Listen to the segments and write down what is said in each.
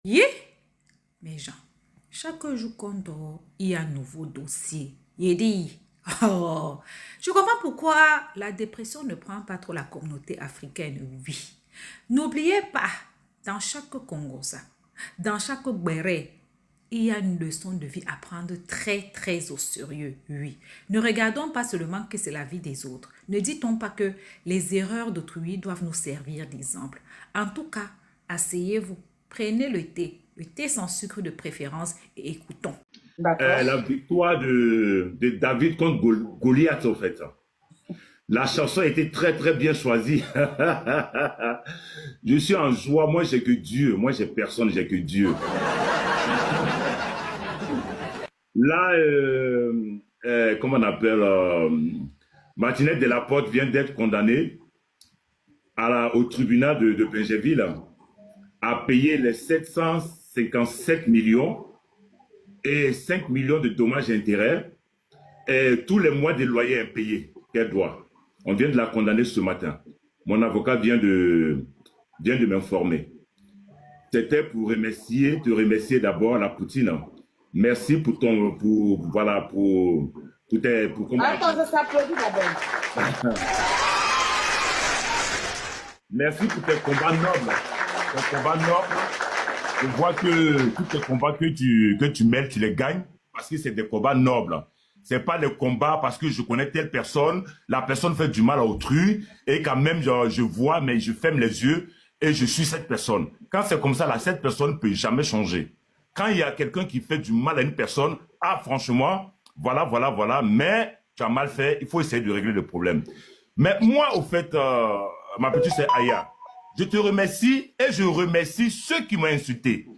Yeah, mes gens, chaque jour qu'on dort, il y a un nouveau dossier. Il dit, oh, je comprends pourquoi la dépression ne prend pas trop la communauté africaine, oui. N'oubliez pas, dans chaque Congosa, dans chaque Béré, il y a une leçon de vie à prendre très, très au sérieux, oui. Ne regardons pas seulement que c'est la vie des autres. Ne dit-on pas que les erreurs d'autrui doivent nous servir d'exemple. En tout cas, asseyez-vous, prenez le thé sans sucre de préférence et écoutons. D'accord. La victoire de David contre Goliath, en fait. La chanson a été très, très bien choisie. Je suis en joie. Moi, j'ai que Dieu. Moi, j'ai personne, j'ai que Dieu. Là, comment on appelle Martinette Delaporte vient d'être condamnée au tribunal de Pingerville à payer les 757 millions et 5 millions de dommages et intérêts et tous les mois de loyer impayés qu'elle doit. On vient de la condamner ce matin. Mon avocat vient de m'informer. C'était pour te remercier d'abord la Poutine. Merci pour ton, voilà, pour comment. Attends, ça s'applaudit d'abord. Merci pour tes combats nobles. Tes combats nobles. Je vois que tous tes combats que tu mènes, tu les gagnes parce que c'est des combats nobles. C'est pas des combats parce que je connais telle personne, la personne fait du mal à autrui et quand même je vois mais je ferme les yeux et je suis cette personne. Quand c'est comme ça, là, cette personne ne peut jamais changer. Quand il y a quelqu'un qui fait du mal à une personne, ah franchement, voilà, mais tu as mal fait, il faut essayer de régler le problème. Mais moi, au fait, ma petite c'est Aya, je te remercie et je remercie ceux qui m'ont insulté.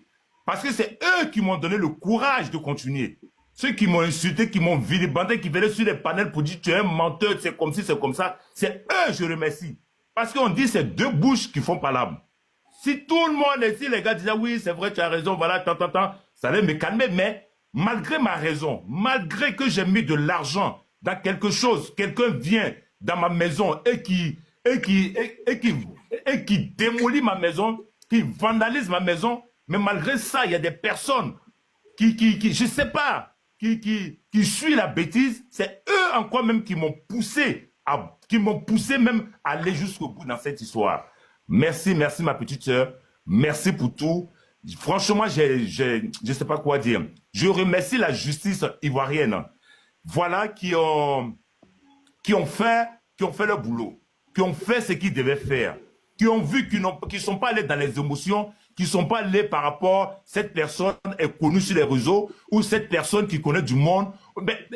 Parce que c'est eux qui m'ont donné le courage de continuer. Ceux qui m'ont insulté, qui m'ont vilipendé, qui venaient sur les panels pour dire tu es un menteur, c'est comme ci, c'est comme ça. C'est eux je remercie. Parce qu'on dit c'est deux bouches qui font palabre. Si tout le monde ici, les gars disaient oui, c'est vrai, tu as raison, voilà, ça allait me calmer. Mais malgré ma raison, malgré que j'ai mis de l'argent dans quelque chose, quelqu'un vient dans ma maison et qui démolit ma maison, qui vandalise ma maison, mais malgré ça, il y a des personnes je sais pas, qui suivent la bêtise, c'est eux encore même qui m'ont poussé, même à aller jusqu'au bout dans cette histoire. Merci ma petite sœur, merci pour tout. Franchement, je sais pas quoi dire. Je remercie la justice ivoirienne. Voilà qui ont fait leur boulot, qui ont fait ce qu'ils devaient faire, qui ont vu qu'ils ne sont pas allés dans les émotions, qui ne sont pas allés par rapport, cette personne est connue sur les réseaux, ou cette personne qui connaît du monde. Mais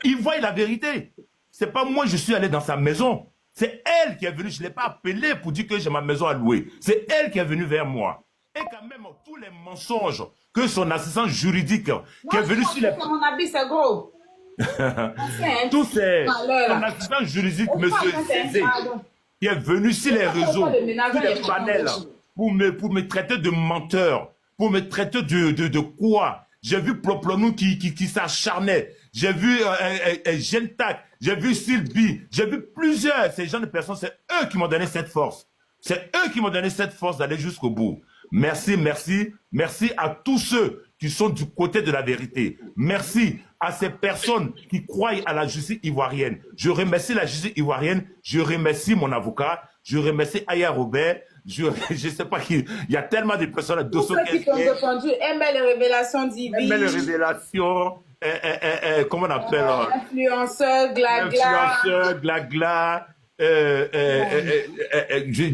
ils voient la vérité. C'est pas moi, je suis allé dans sa maison. C'est elle qui est venue, je ne l'ai pas appelée pour dire que j'ai ma maison à louer. C'est elle qui est venue vers moi. Et quand même, tous les mensonges que son assistant juridique qui est venu sur les... Mon habit, c'est gros. Tous son assistant juridique, monsieur Cézé, qui est venu sur les réseaux, sur les panels, pour me traiter de menteur, pour me traiter de quoi. J'ai vu Ploplonou qui s'acharnait. J'ai vu Gentak, j'ai vu Sylvie, j'ai vu plusieurs, ces gens de personnes, c'est eux qui m'ont donné cette force. C'est eux qui m'ont donné cette force d'aller jusqu'au bout. Merci à tous ceux qui sont du côté de la vérité. Merci à ces personnes qui croient à la justice ivoirienne. Je remercie la justice ivoirienne, je remercie mon avocat, je remercie Aya Robert, je sais pas qui, il y a tellement de personnes à tous ceux qui t'ont défendu, aimaient les révélations divines. Aimaient les révélations, comment on appelle influenceurs, glagla.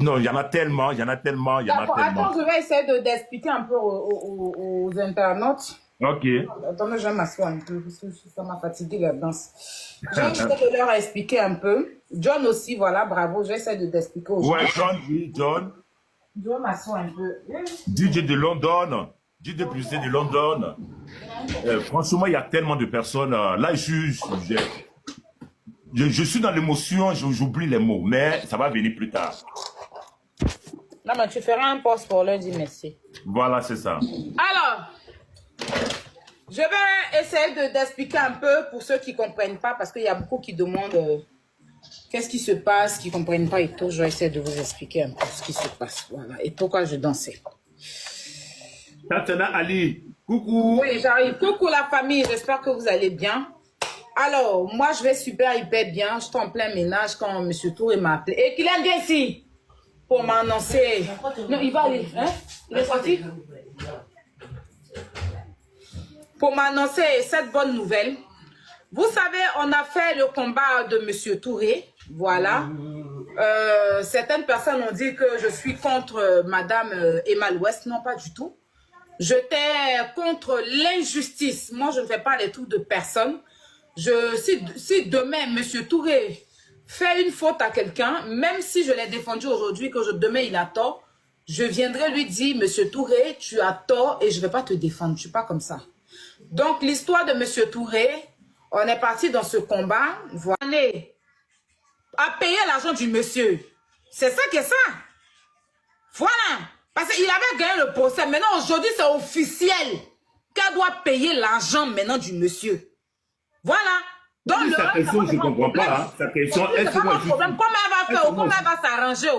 Non, il y en a tellement. Attends, je vais essayer d'expliquer un peu aux internautes. Ok. Attendez, je vais m'asseoir un peu, parce que ça m'a fatigué la danse. Je vais essayer de leur expliquer un peu. John aussi, voilà, bravo, j'essaie d'expliquer aux gens. Ouais, John. Je vais m'asseoir un peu. DJ de London. DJ plus de London. Franchement, il y a tellement de personnes. Là, je suis dans l'émotion, j'oublie les mots, mais ça va venir plus tard. Non, mais tu feras un post pour leur dire merci. Voilà, c'est ça. Alors, je vais essayer d'expliquer un peu pour ceux qui ne comprennent pas, parce qu'il y a beaucoup qui demandent qu'est-ce qui se passe, qui ne comprennent pas et tout. Je vais essayer de vous expliquer un peu ce qui se passe. Voilà. Et pourquoi je dansais. Tantana Ali, coucou. Oui, j'arrive. Coucou la famille, j'espère que vous allez bien. Alors, moi, je vais super, hyper bien. Je suis en plein ménage quand M. Touré m'a appelé. Et qu'il aime bien ici pour m'annoncer. Non, il va aller. Hein? Il est sorti? Pour m'annoncer cette bonne nouvelle. Vous savez, on a fait le combat de M. Touré. Voilà. Certaines personnes ont dit que je suis contre Madame Emma West. Non, pas du tout. J'étais contre l'injustice. Moi, je ne fais pas les trucs de personne. Si demain, M. Touré fait une faute à quelqu'un, même si je l'ai défendu aujourd'hui, que demain il a tort, je viendrai lui dire, M. Touré, tu as tort et je ne vais pas te défendre. Je ne suis pas comme ça. Donc, l'histoire de M. Touré, on est parti dans ce combat. Voilà. À payer l'argent du monsieur. C'est ça qui est ça. Voilà. Parce qu'il avait gagné le procès. Maintenant, aujourd'hui, c'est officiel qu'elle doit payer l'argent maintenant du monsieur. Voilà. Donc, Oui, sa question, je ne comprends pas. Hein. Sa question, est-ce que moi, problème, comment elle va faire, comment elle va s'arranger?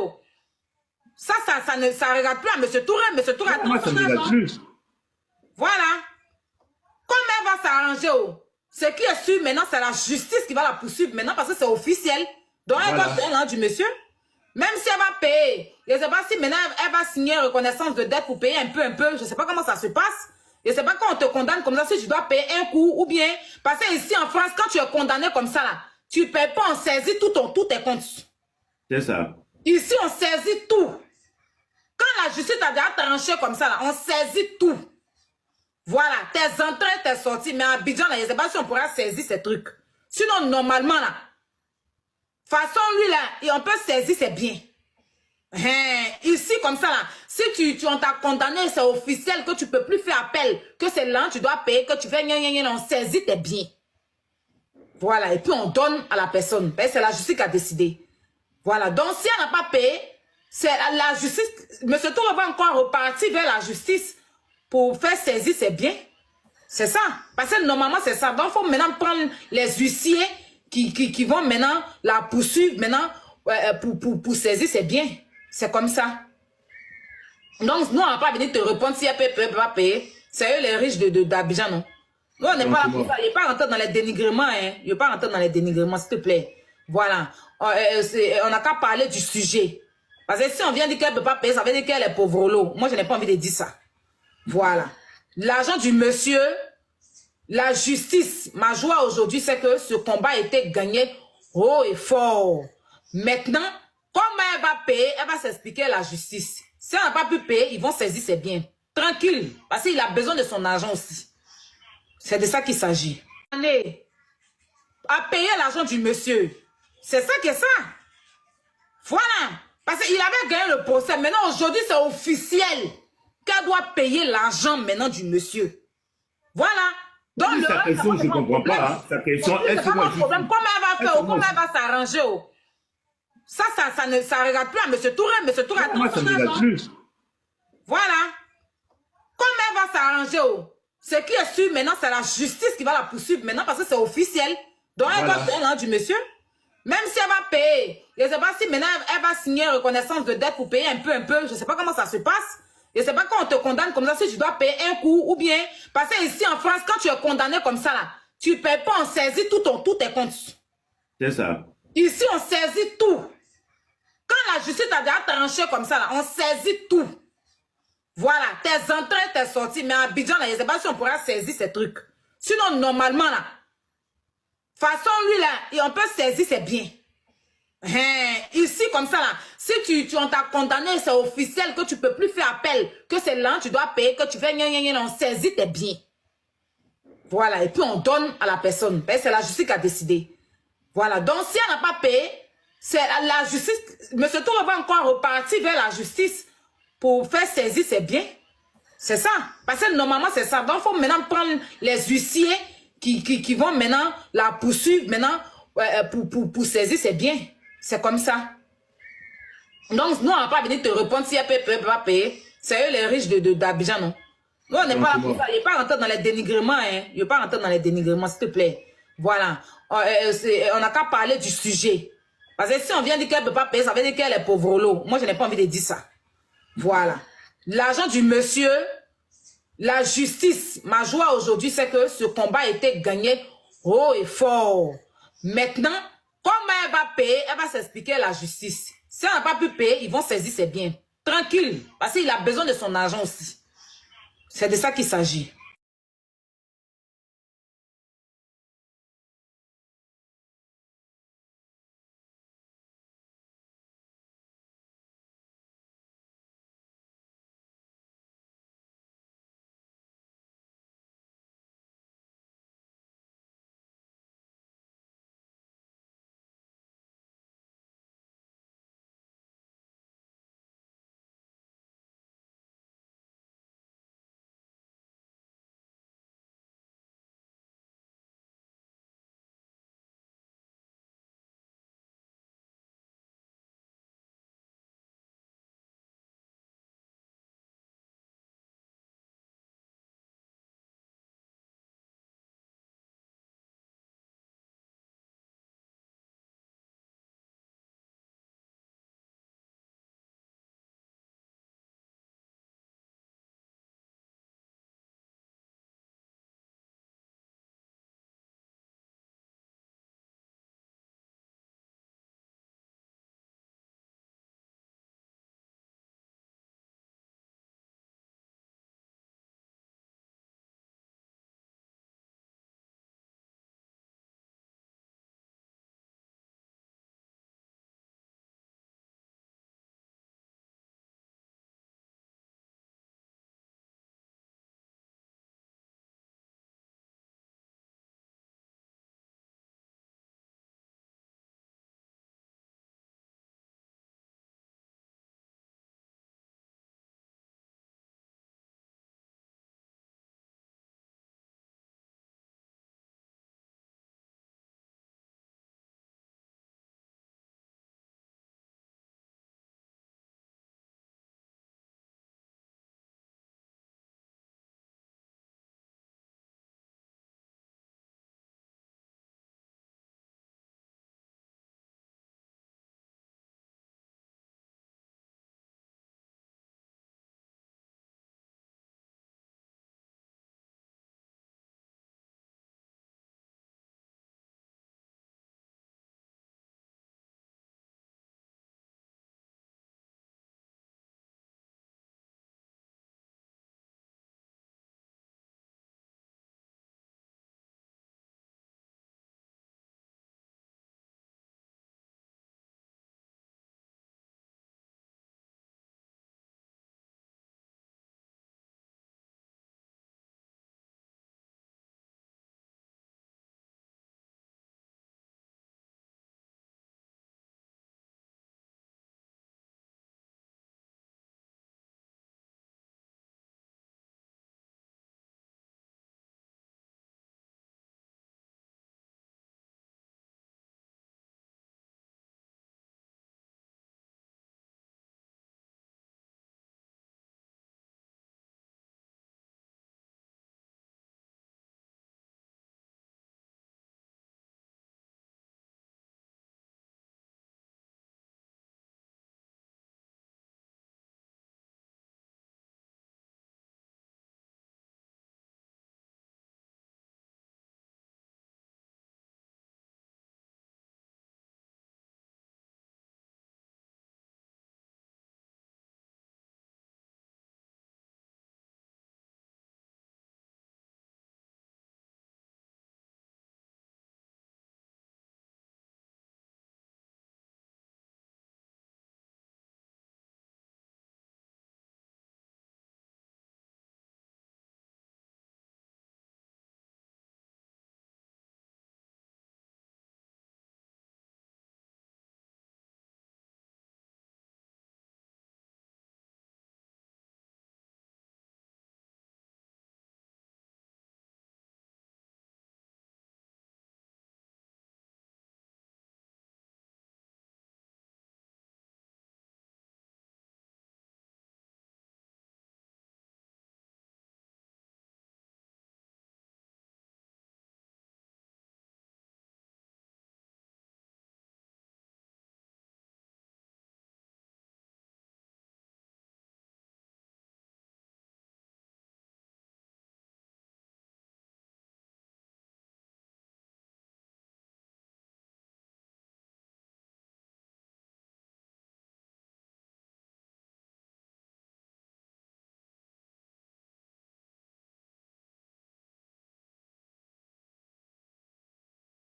Ça ne regarde plus à M. Touré. M. Touré a moi, ça ne regarde plus. Voilà. Comment elle va s'arranger? Ce qui est sûr maintenant, c'est la justice qui va la poursuivre maintenant parce que c'est officiel. Donc, elle doit payer l'argent du monsieur. Même si elle va payer, je ne sais pas si maintenant elle va signer une reconnaissance de dette pour payer un peu, je ne sais pas comment ça se passe. Je ne sais pas quand on te condamne comme ça, si tu dois payer un coup ou bien, parce que ici en France, quand tu es condamné comme ça, là, tu ne payes pas, on saisit tous tes comptes. C'est ça. Ici, on saisit tout. Quand la justice a déjà tranché comme ça, là, on saisit tout. Voilà, tes entrées, tes sorties, mais à Abidjan, là, je ne sais pas si on pourra saisir ces trucs. Sinon, normalement, là, façon, lui, là, on peut saisir ses biens. Ici, comme ça, là, si on t'a condamné, c'est officiel que tu ne peux plus faire appel, que c'est là, tu dois payer, que tu fais on saisit tes biens. Voilà, et puis on donne à la personne. C'est la justice qui a décidé. Voilà, donc si elle n'a pas payé, c'est la justice, M. Touré va encore repartir vers la justice pour faire saisir ses biens. C'est ça. Parce que normalement, c'est ça. Donc, il faut maintenant prendre les huissiers qui vont maintenant la poursuivre maintenant pour saisir ses biens. C'est comme ça. Donc, nous, on ne va pas venir te répondre si elle peut pas payer. C'est eux les riches d'Abidjan, non? Nous, on n'est pas là pour ça. Il ne pas rentrer dans les dénigrements. Hein. Il ne pas rentrer dans les dénigrements, s'il te plaît. Voilà. On n'a qu'à parler du sujet. Parce que si on vient dire qu'elle ne peut pas payer, ça veut dire qu'elle est pauvre l'eau. Moi, je n'ai pas envie de dire ça. Voilà. L'argent du monsieur, la justice. Ma joie aujourd'hui, c'est que ce combat a été gagné haut et fort. Maintenant, comment elle va payer, elle va s'expliquer à la justice. Si elle n'a pas pu payer, ils vont saisir ses biens. Tranquille. Parce qu'il a besoin de son argent aussi. C'est de ça qu'il s'agit. À payer l'argent du monsieur. C'est ça qui est ça. Voilà. Parce qu'il avait gagné le procès. Maintenant, aujourd'hui, c'est officiel qu'elle doit payer l'argent maintenant du monsieur. Voilà. Donc, oui, sa question, je ne comprends pas. Hein. Sa question, est-ce que moi, problème, comment elle va faire, comment elle va s'arranger? Ça ne regarde plus à M. Touré. M. Touré a moi, ça ne regarde plus. Voilà. Comment elle va s'arranger? Ce qui est sûr maintenant, c'est la justice qui va la poursuivre maintenant parce que c'est officiel. Donc, elle doit payer l'argent du monsieur. Même si elle va payer, je ne sais pas si maintenant elle va signer une reconnaissance de dette pour payer un peu, je ne sais pas comment ça se passe. Je ne sais pas quand on te condamne comme ça, si tu dois payer un coup ou bien, parce que ici en France, quand tu es condamné comme ça, là, tu ne payes pas, on saisit tous tes comptes. C'est ça. Ici, on saisit tout. Quand la justice a déjà tranché comme ça, là, on saisit tout. Voilà, tes entrées, tes sorties, mais à Abidjan, là, je ne sais pas si on pourra saisir ces trucs. Sinon, normalement, là, façon, lui, là, on peut saisir ses biens. Ici, comme ça, là, si on t'a condamné, c'est officiel que tu ne peux plus faire appel, que c'est là, tu dois payer, que tu fais on saisit tes biens. Voilà, et puis on donne à la personne. C'est la justice qui a décidé. Voilà, donc si elle n'a pas payé, c'est la justice, M. Touré va encore repartir vers la justice pour faire saisir ses biens. C'est ça. Parce que normalement, c'est ça. Donc, il faut maintenant prendre les huissiers qui vont maintenant la poursuivre maintenant pour saisir ses biens. C'est comme ça. Donc, nous, on ne va pas venir te répondre si elle peut pas payer. C'est eux les riches d'Abidjan, non? Nous, on n'est pas là pour ça. Il ne pas rentrer dans les dénigrements. Hein. Il ne pas rentrer dans les dénigrements, s'il te plaît. Voilà. On n'a qu'à parler du sujet. Parce que si on vient dire qu'elle ne peut pas payer, ça veut dire qu'elle est pauvre l'eau. Moi, je n'ai pas envie de dire ça. Voilà. L'argent du monsieur, La justice, ma joie aujourd'hui, c'est que ce combat a été gagné haut et fort. Maintenant, comment elle va payer, elle va s'expliquer à la justice. Si elle n'a pas pu payer, ils vont saisir ses biens. Tranquille, parce qu'il a besoin de son argent aussi. C'est de ça qu'il s'agit.